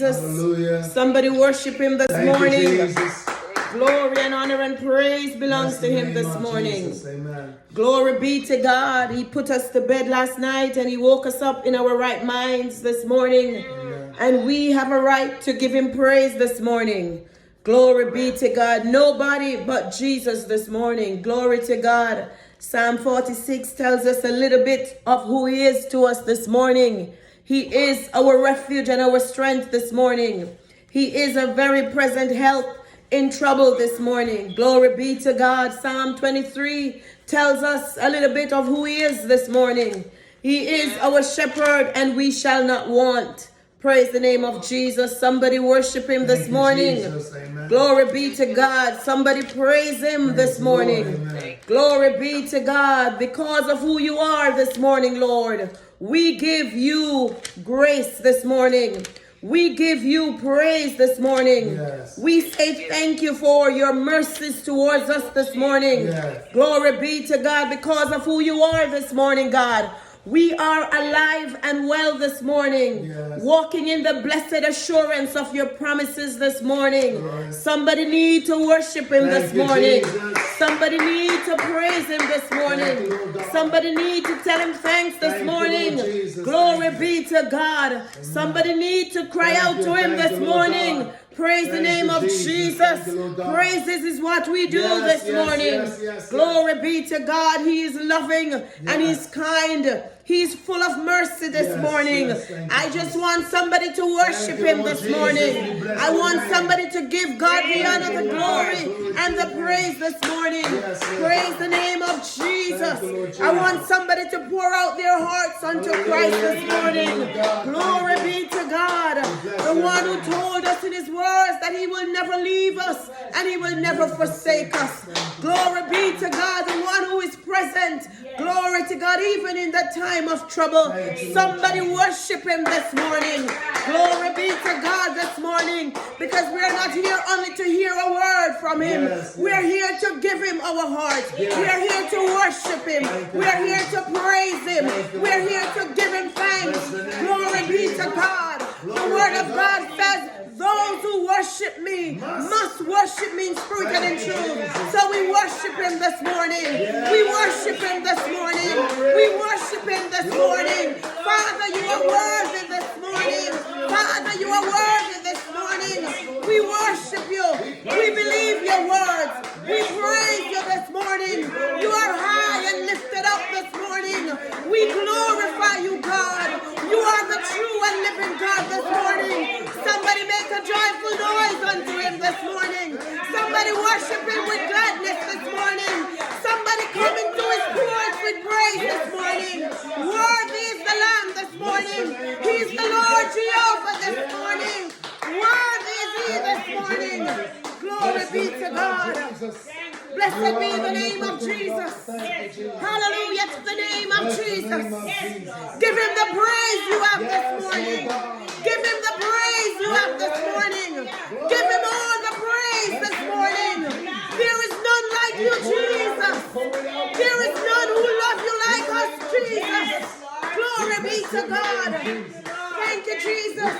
Hallelujah. Somebody worship him this Thank morning. you, Jesus. Glory and honor and praise belongs to him this morning. Jesus. Amen. Glory be to God. He put us to bed last night and he woke us up in our right minds this morning. Amen. And we have a right to give him praise this morning. Glory be to God. Nobody but Jesus this morning. Glory to God. Psalm 46 tells us a little bit of who he is to us this morning. He is our refuge and our strength this morning. He is a very present help in trouble this morning. Glory be to God. Psalm 23 tells us a little bit of who he is this morning. He is our shepherd and we shall not want. Praise the name of Jesus. Somebody worship him this morning. Jesus. Glory be to God. Somebody praise him this morning. Glory be to God. Because of who you are this morning, Lord, we give you grace this morning. We give you praise this morning. Yes. We say thank you for your mercies towards us this morning. Yes. Glory be to God because of who you are this morning, God. We are alive and well this morning, Yes. walking in the blessed assurance of your promises this morning. Yes. Somebody need to worship him this morning. Jesus. Somebody need to praise him this morning. Somebody need to tell him thanks this morning. Glory be to God. Amen. Somebody need to cry out to him this morning. Praise the name of Jesus. Praises is what we do this morning. Glory be to God. He is loving and he's kind. He's full of mercy this morning. I just want somebody to worship him this morning. I want somebody to give God the honor, the glory, and the praise this morning. Praise the name of Jesus. I want somebody to pour out their hearts unto Christ this morning. Glory be to God. The one who told us in his words that he will never leave us and he will never forsake us. Glory be to God, the one who is present. Glory to God, even in the time of trouble. Somebody worship him this morning. Glory be to God this morning, because we are not here only to hear a word from him. We are here to give him our hearts. We are here to worship him. We are here to praise him. We are here to give him thanks. Glory be to God. The word of God says, those who worship me must worship me in spirit and in truth. So we worship him this morning. We worship him this morning. We worship him this morning. Father, you are worthy this morning. Father, you are worthy this morning. We worship you. We believe your words. We praise you this morning. You are high and lifted up this morning. We glorify you, God. You are the true and living God this morning. Somebody make a joyful noise unto him this morning. Somebody worship him with gladness this morning. Somebody come into his courts with praise this morning. Worthy is the Lamb this morning. He is the Lord Jehovah this morning. Worthy is he this morning. Glory be to God. Blessed be the name of Jesus. Hallelujah to the name of Jesus. Give him the praise you have this morning. Give him the praise you have this morning. Give him all the praise this morning. There is none like you, Jesus. There is none who love you like us, Jesus. Glory be to God. Thank you, Jesus.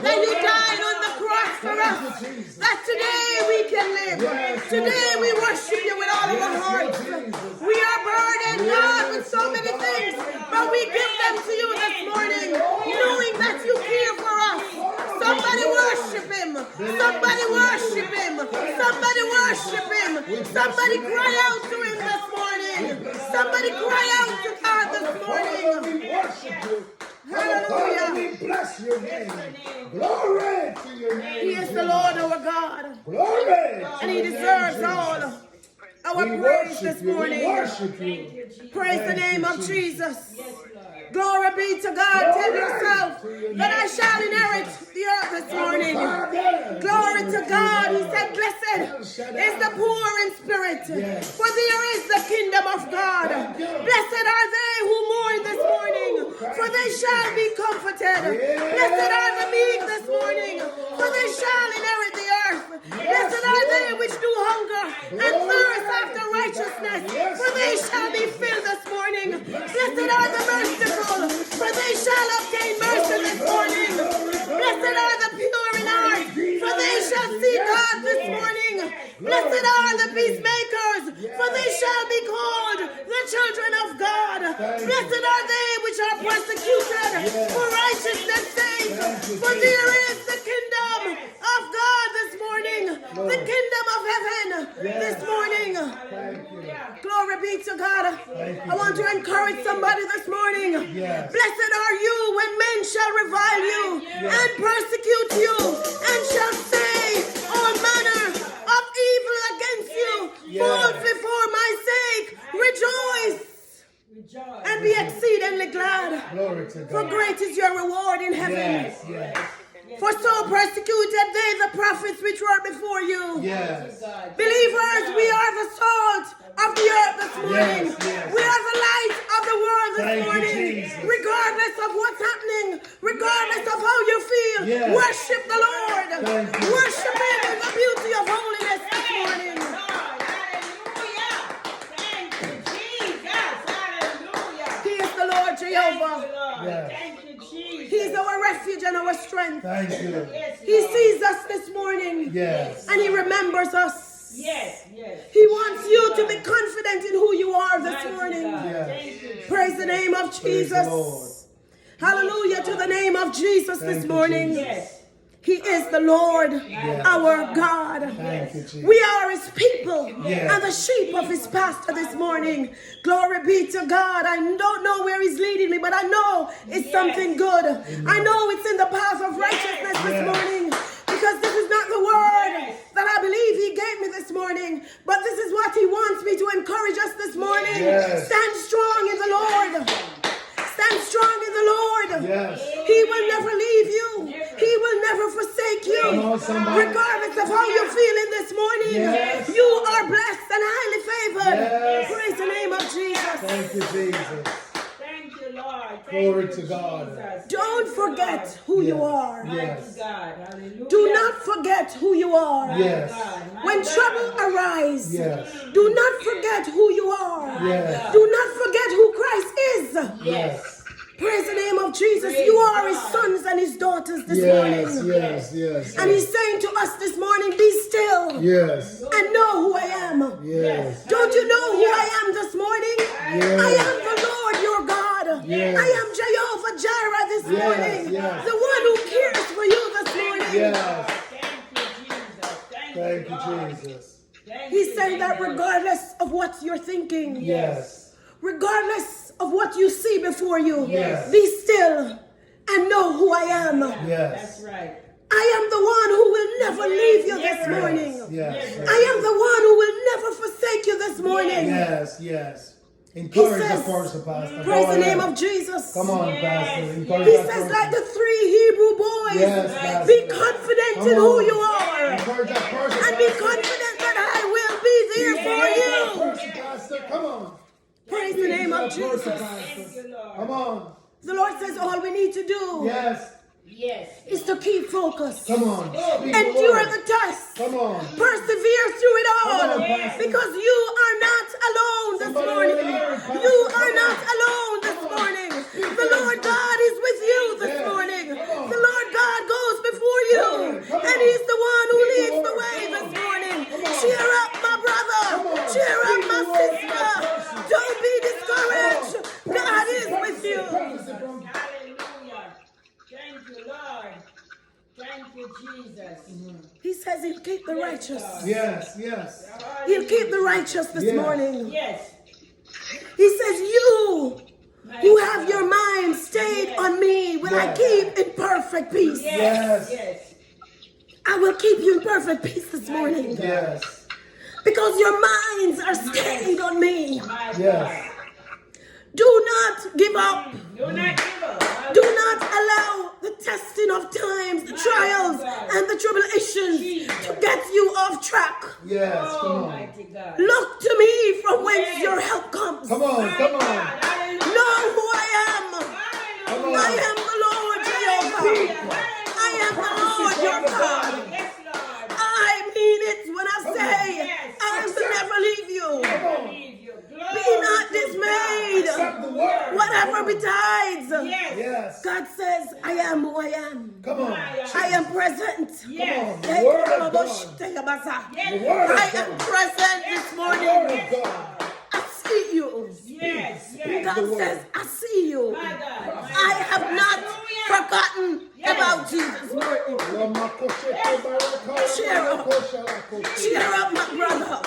That you died on the cross for us. That today we can live. Today we worship you with all of our hearts. We are burdened, God, with so many things, but we give them to you this morning, knowing that you care for us. Somebody worship him. Somebody worship him. Somebody worship him. Somebody cry out to him this morning. Somebody cry out to God this morning. Hallelujah. We bless your name. Glory to your name. He is the Lord our God. Glory. And he deserves all our praise this morning. We worship you. Praise the name of Jesus. Glory be to God. Tell yourself that I shall inherit the earth this morning. Glory to God. He said, blessed is the poor in spirit, for there is the kingdom of God. Blessed are they who mourn this morning, for they shall be comforted. Blessed are the meek this morning, for they shall inherit the earth. Blessed are they which do hunger and thirst after righteousness, for they shall be filled this morning. Blessed are the merciful, for they shall obtain mercy this morning. Blessed are the Blessed are the peacemakers, for they shall be called the children of God. Blessed are they which are persecuted for righteousness' sake, for there is the kingdom of God this morning, the kingdom of heaven this morning. Glory be to God. I want to encourage somebody this morning. Blessed are you when men shall revile you and persecute you and shall say all manner of evil against you. Falsely for my sake, rejoice and be exceedingly glad. For great is your reward in heaven. For so persecuted they the prophets which were before you. Believers, we are the salt of the earth this morning. We are the light of the world this morning. Regardless of what's happening, regardless of how you feel, worship the Lord. Worship Him in the beauty of holiness this morning. He is the Lord Jehovah. He's our refuge and our strength. He sees us this morning. And He remembers us. He wants you to be confident in who you are this morning. Praise the name of Jesus. Hallelujah to the name of Jesus this morning. He is the Lord, our God. We are His people and the sheep of His pasture this morning. Glory be to God. I don't know where He's leading me, but I know it's something good. I know it's in the path of righteousness this morning, because this is not the word that I believe He gave me this morning, but this is what He wants me to encourage us this morning. Stand strong in the Lord. Stand strong in the Lord. He will never leave you. He will never forsake you. Regardless of how you're feeling this morning, you are blessed and highly favored. Praise the name of Jesus. Thank you, Jesus. Thank you, Lord. Glory to God. Don't forget who you are. Hallelujah. Do not forget who you are. When trouble arises, do not forget who you are. Do not forget who Christ is. Praise the name of Jesus. You are His sons and His daughters this morning. And He's saying to us this morning, be still and know who I am. Don't you know who I am this morning? I am the Lord your God. I am Jehovah Jireh this morning. The one who cares for you this morning. Thank you, Jesus. He's saying that regardless of what you're thinking, regardless of what you see before you, be still and know who I am. That's right. I am the one who will never leave you this morning. I am the one who will never forsake you this morning. Encourage the person, Pastor. Praise the name of Jesus. Come on, Pastor. He says, like the 3 Hebrew boys, be confident in who you are. And be confident that I will be there for you. Come on. Praise the name of Jesus. Come on. The Lord says all we need to do is to keep focused. Come on. Endure the test. Come on. Persevere through it all. Because you are not alone this morning. You are not alone this morning. The Lord God is with you this morning. The Lord God goes before you. And He's the one who leads the way this morning. Cheer up, my brother. Cheer up, my sister. Don't be discouraged. God is with you. Hallelujah. Thank you, Lord. Thank you, Jesus. He says He'll keep the righteous. He'll keep the righteous this morning. Yes. He says, you who have your mind stayed on me will I keep in perfect peace. Yes. I will keep you in perfect peace this morning. Because your minds are stayed on me. Do not give up. Do not give up. Do not allow the testing of times, the trials, and the tribulations to get you off track. Come on. Look to me from whence your help comes. Come on. Know who I am. I am the Lord Jehovah. I am the Lord your God. I mean it when I say I will never leave you. Be not dismayed. Whatever betides. God says, I am who I am. Come on. I am present present. Yes. The word of God. Yes. The word of I am God. present this The morning. word of God. I see you. Yes. God says, I see you. My God. I have not forgotten about you this morning. Cheer up. Cheer up, my brother.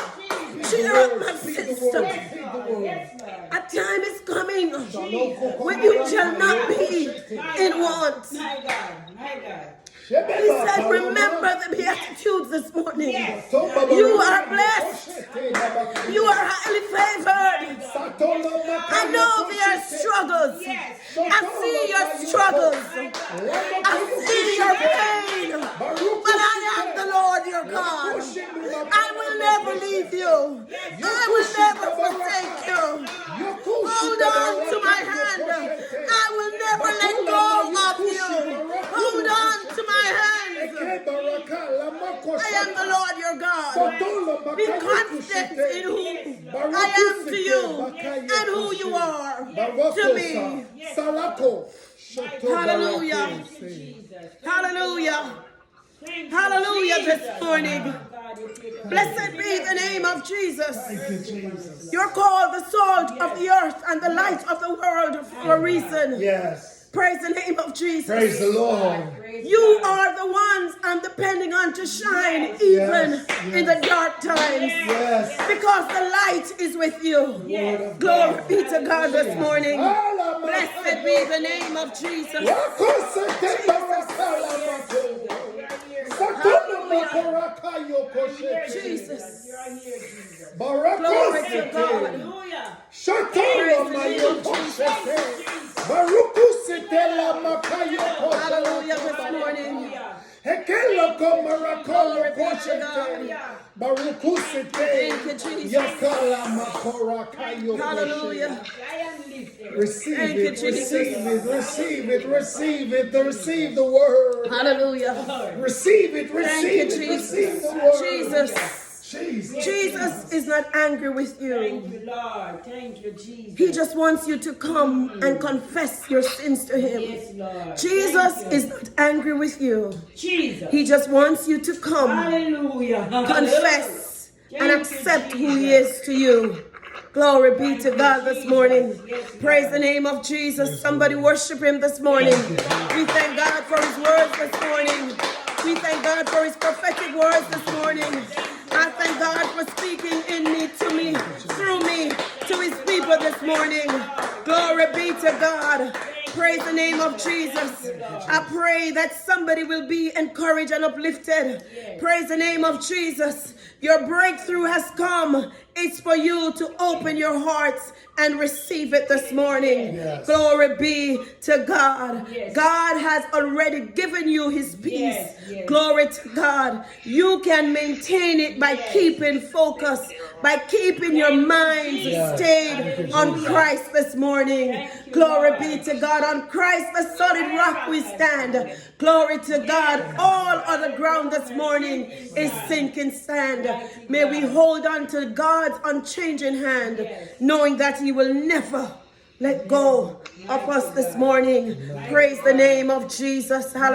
Cheer up, my sister. A time is coming when you shall not be in want. My God. My God. He said, remember the Beatitudes this morning. Yes. You are blessed. You are highly favored. I know there are struggles. Yes. I see your struggles. I see your pain. But I am the Lord your God. I will never leave you. I will never forsake you. Hold on to my hand. I will never let go of you. Hold on to my hands. I am the Lord your God. Be constant in who I am to you and who you are to me. Hallelujah. Hallelujah. Hallelujah this morning. Blessed be the name of Jesus. You're called the salt of the earth and the light of the world for a reason. Yes. Praise the name of Jesus. Praise the Lord. You are the ones I'm depending on to shine even in the dark times. Yes. Because the light is with you. Glory be to God this morning. Blessed be the name of Jesus. Jesus. Glory to God. Hallelujah this morning. Glory be to God. Thank you, Jesus. Hallelujah. Receive Thank it, you, Jesus. receive it, receive the word. Hallelujah. Receive it, Thank you, receive the Jesus. word. Jesus. Jesus is not angry with you. Thank you, Lord. Thank you, Jesus. He just wants you to come and confess your sins to him. Yes, Lord. Jesus is not angry with you. Jesus. He just wants you to come, Hallelujah. confess, and accept who he is to you. Glory be to God this morning. Praise the name of Jesus. Somebody worship him this morning. We thank God for his words this morning. We thank God for his prophetic words this morning. I thank God for speaking in me, to me, through me, to his people this morning. Glory be to God. Praise the name of Jesus. I pray that somebody will be encouraged and uplifted. Praise the name of Jesus. Your breakthrough has come. It's for you to open your hearts and receive it this morning. Yes. Glory be to God. God has already given you his peace. Glory to God. You can maintain it by keeping focus, by keeping your mind stayed on Christ this morning. Glory be to God. On Christ, the solid rock we stand. Glory to God. All other ground this morning is sinking sand. May we hold on to God's unchanging hand, knowing that he will never let go of us this morning. Praise the name of Jesus. Hallelujah.